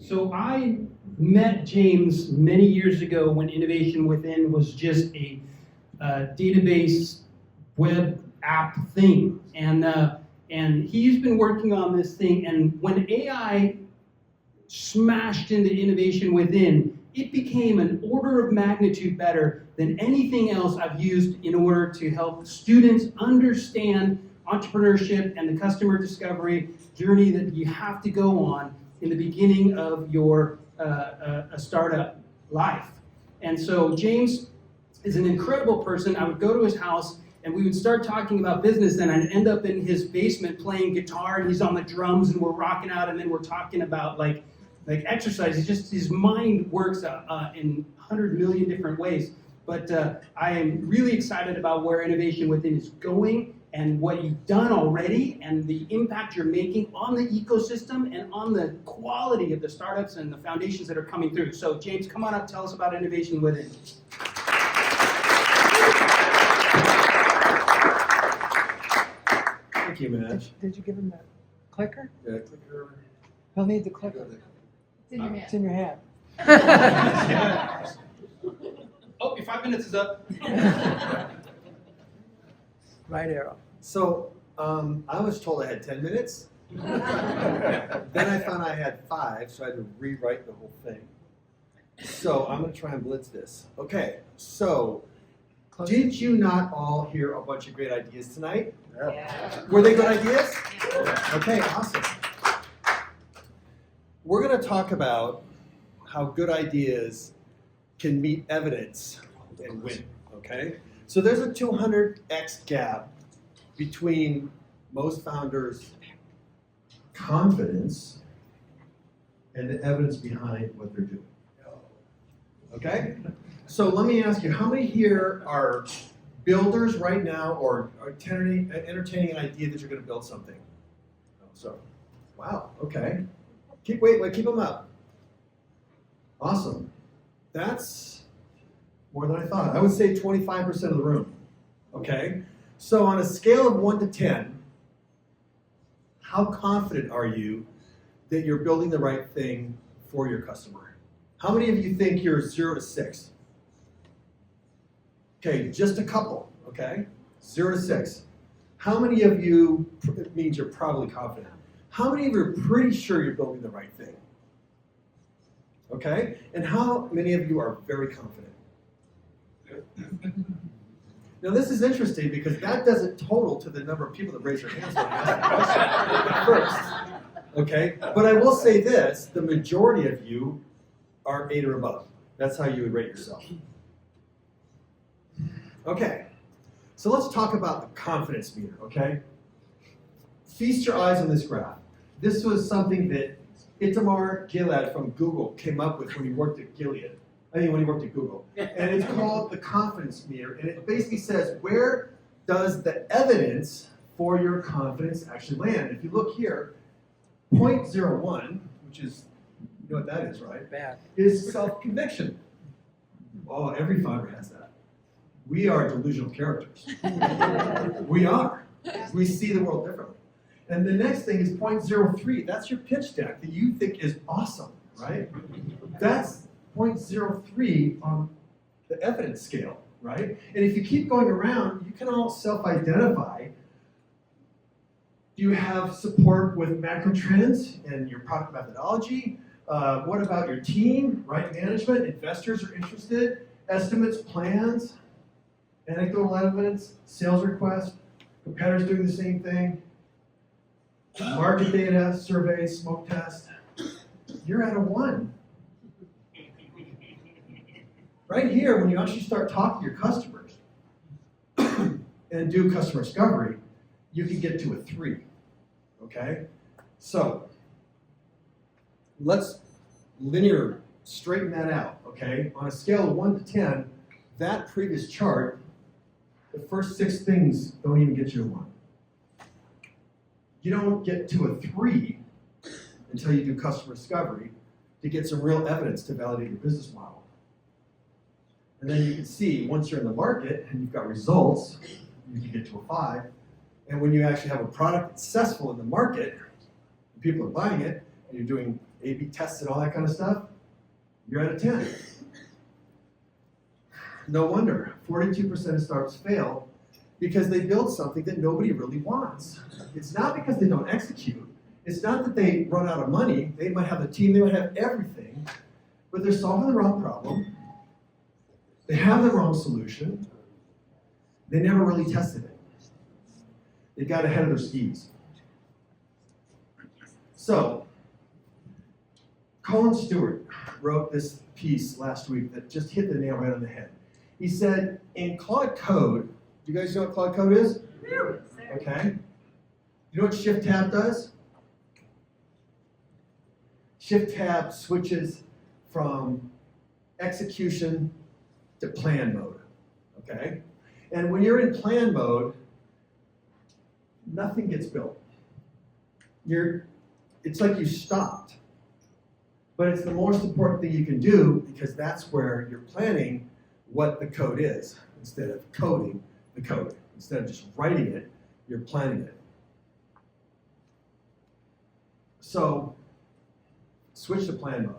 So I met James many years ago when Innovation Within was just a database web app thing, and he's been working on this thing. And when AI smashed into Innovation Within, it became an order of magnitude better than anything else I've used in order to help students understand entrepreneurship and the customer discovery journey that you have to go on in the beginning of your a startup life. And so James is an incredible person. I would go to his house and we would start talking about business, and I'd end up in his basement playing guitar, and he's on the drums and we're rocking out, and then we're talking about like exercise. It's just his mind works in 100 million different ways. But I am really excited about where Innovation Within is going and what you've done already and the impact you're making on the ecosystem and on the quality of the startups and the foundations that are coming through. So James, come on up, tell us about Innovation Within. Thank you, Madge. Did you give him that clicker? Yeah, clicker. He'll need the clicker. It's in your hand. It's in your hand. Oh, your 5 minutes is up. Right arrow. So, I was told I had 10 minutes. Then I found I had 5, so I had to rewrite the whole thing. So I'm going to try and blitz this. Okay, so did you not all hear a bunch of great ideas tonight? Yeah. Were they good ideas? Okay, awesome. We're going to talk about how good ideas can meet evidence and win, okay? So there's a 200x gap between most founders' confidence and the evidence behind what they're doing. Okay? So let me ask you, how many here are builders right now or are entertaining an idea that you're going to build something? So, wow, okay. Keep them up. Awesome. That's more than I thought. I would say 25% of the room. Okay? So on a scale of 1 to 10, how confident are you that you're building the right thing for your customer? How many of you think you're 0 to 6? Okay, just a couple, okay? 0 to 6. How many of you, it means you're probably confident. How many of you are pretty sure you're building the right thing? Okay? And how many of you are very confident? Now this is interesting because that doesn't total to the number of people that raise their hands when I ask the question first. Okay? But I will say this, the majority of you are 8 or above. That's how you would rate yourself. Okay. So let's talk about the confidence meter, okay? Feast your eyes on this graph. This was something that Itamar Gilad from Google came up with when he worked at Gilead. When he worked at Google. And it's called the confidence meter. And it basically says, where does the evidence for your confidence actually land? If you look here, 0.01, which is, you know what that is, right? Bad. Is self-conviction. Oh, every founder has that. We are delusional characters. We are. We see the world differently. And the next thing is 0.03. That's your pitch deck that you think is awesome, right? That's 0.03 on the evidence scale, right? And if you keep going around, you can all self-identify. Do you have support with macro trends and your product methodology? What about your team, right? Management, investors are interested, estimates, plans, anecdotal evidence, sales requests, competitors doing the same thing, market data, surveys, smoke test. You're at a 1. Right here, when you actually start talking to your customers and do customer discovery, you can get to a 3, okay? So, let's linear straighten that out, okay? On a scale of 1 to 10, that previous chart, the first 6 things don't even get you a 1. You don't get to a 3 until you do customer discovery to get some real evidence to validate your business model. And then you can see, once you're in the market and you've got results, you can get to a 5. And when you actually have a product that's successful in the market, and people are buying it, and you're doing A/B tested, all that kind of stuff, you're at a 10. No wonder 42% of startups fail because they build something that nobody really wants. It's not because they don't execute. It's not that they run out of money. They might have the team, they might have everything, but they're solving the wrong problem. They have the wrong solution. They never really tested it. They got ahead of their skis. So, Colin Stewart wrote this piece last week that just hit the nail right on the head. He said, in Claude Code, do you guys know what Claude Code is? Okay. You know what Shift Tab does? Shift Tab switches from execution to plan mode, okay? And when you're in plan mode, nothing gets built. It's like you stopped. But it's the most important thing you can do because that's where you're planning what the code is instead of coding the code. Instead of just writing it, you're planning it. So, switch to plan mode.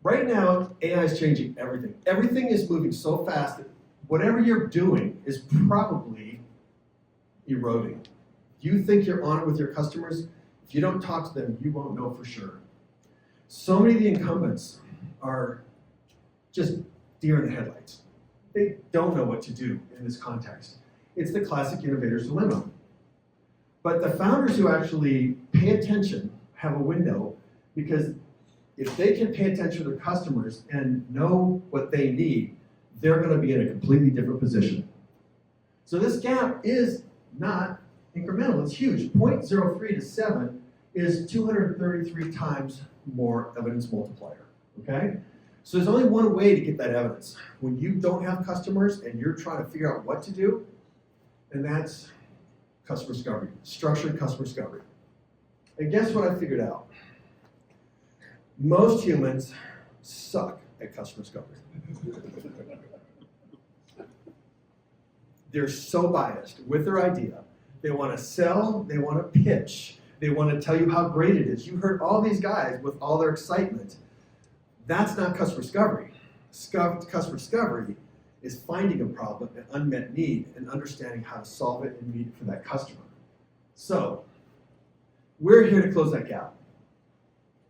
Right now, AI is changing everything. Everything is moving so fast that whatever you're doing is probably eroding. You think you're on it with your customers. If you don't talk to them, you won't know for sure. So many of the incumbents are just deer in the headlights. They don't know what to do in this context. It's the classic innovator's dilemma. But the founders who actually pay attention have a window because if they can pay attention to their customers and know what they need, they're going to be in a completely different position. So this gap is not incremental, it's huge. 0.03 to 7 is 233 times more evidence multiplier, okay? So there's only one way to get that evidence. When you don't have customers and you're trying to figure out what to do, and that's customer discovery, structured customer discovery. And guess what I figured out? Most humans suck at customer discovery. They're so biased with their idea. They want to sell, they want to pitch, they want to tell you how great it is. You heard all these guys with all their excitement. That's not customer discovery. Customer discovery is finding a problem, an unmet need, and understanding how to solve it and meet it for that customer. So, we're here to close that gap.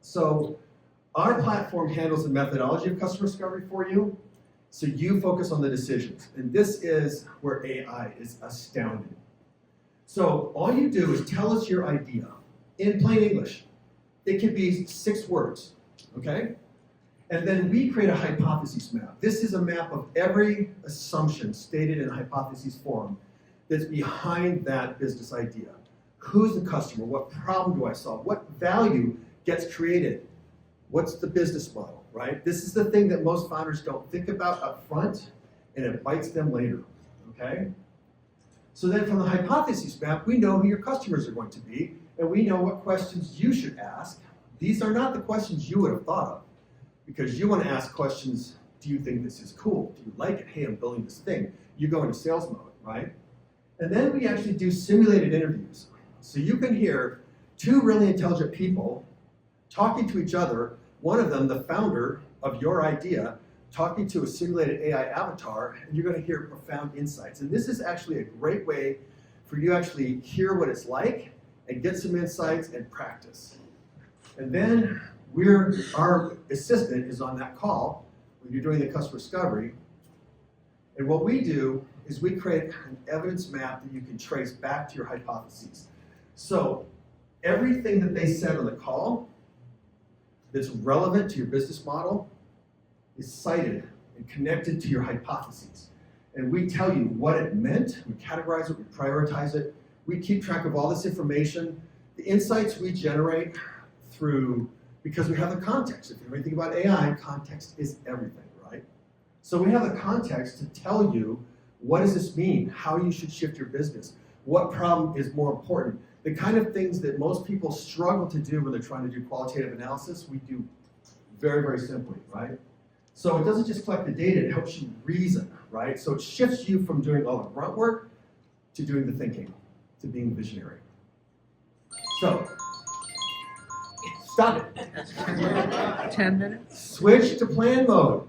So, our platform handles the methodology of customer discovery for you, so you focus on the decisions. And this is where AI is astounding. So, all you do is tell us your idea in plain English. It can be 6 words, okay? And then we create a hypothesis map. This is a map of every assumption stated in a hypothesis form that's behind that business idea. Who's the customer? What problem do I solve? What value gets created? What's the business model, right? This is the thing that most founders don't think about up front, and it bites them later, okay? So then from the hypothesis map, we know who your customers are going to be, and we know what questions you should ask. These are not the questions you would have thought of, because you want to ask questions, do you think this is cool? Do you like it? Hey, I'm building this thing. You go into sales mode, right? And then we actually do simulated interviews. So you can hear 2 really intelligent people talking to each other, one of them, the founder of your idea, talking to a simulated AI avatar, and you're going to hear profound insights. And this is actually a great way for you to actually hear what it's like and get some insights and practice. And then our assistant is on that call when you're doing the customer discovery. And what we do is we create an evidence map that you can trace back to your hypotheses. So everything that they said on the call that's relevant to your business model is cited and connected to your hypotheses. And we tell you what it meant, we categorize it, we prioritize it, we keep track of all this information. The insights we generate because we have the context. If you know anything about AI, context is everything, right? So we have the context to tell you, what does this mean? How you should shift your business? What problem is more important? The kind of things that most people struggle to do when they're trying to do qualitative analysis, we do very, very simply, right? So it doesn't just collect the data, it helps you reason, right? So it shifts you from doing all the grunt work to doing the thinking, to being visionary. So Stop it. 10 minutes? Switch to plan mode.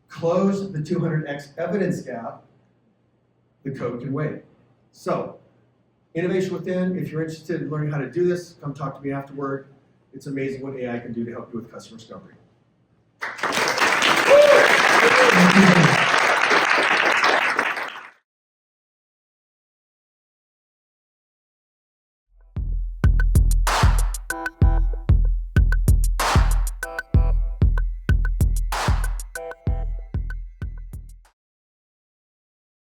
Close the 200x evidence gap. The code can wait. So, innovation within, if you're interested in learning how to do this, come talk to me afterward. It's amazing what AI can do to help you with customer discovery.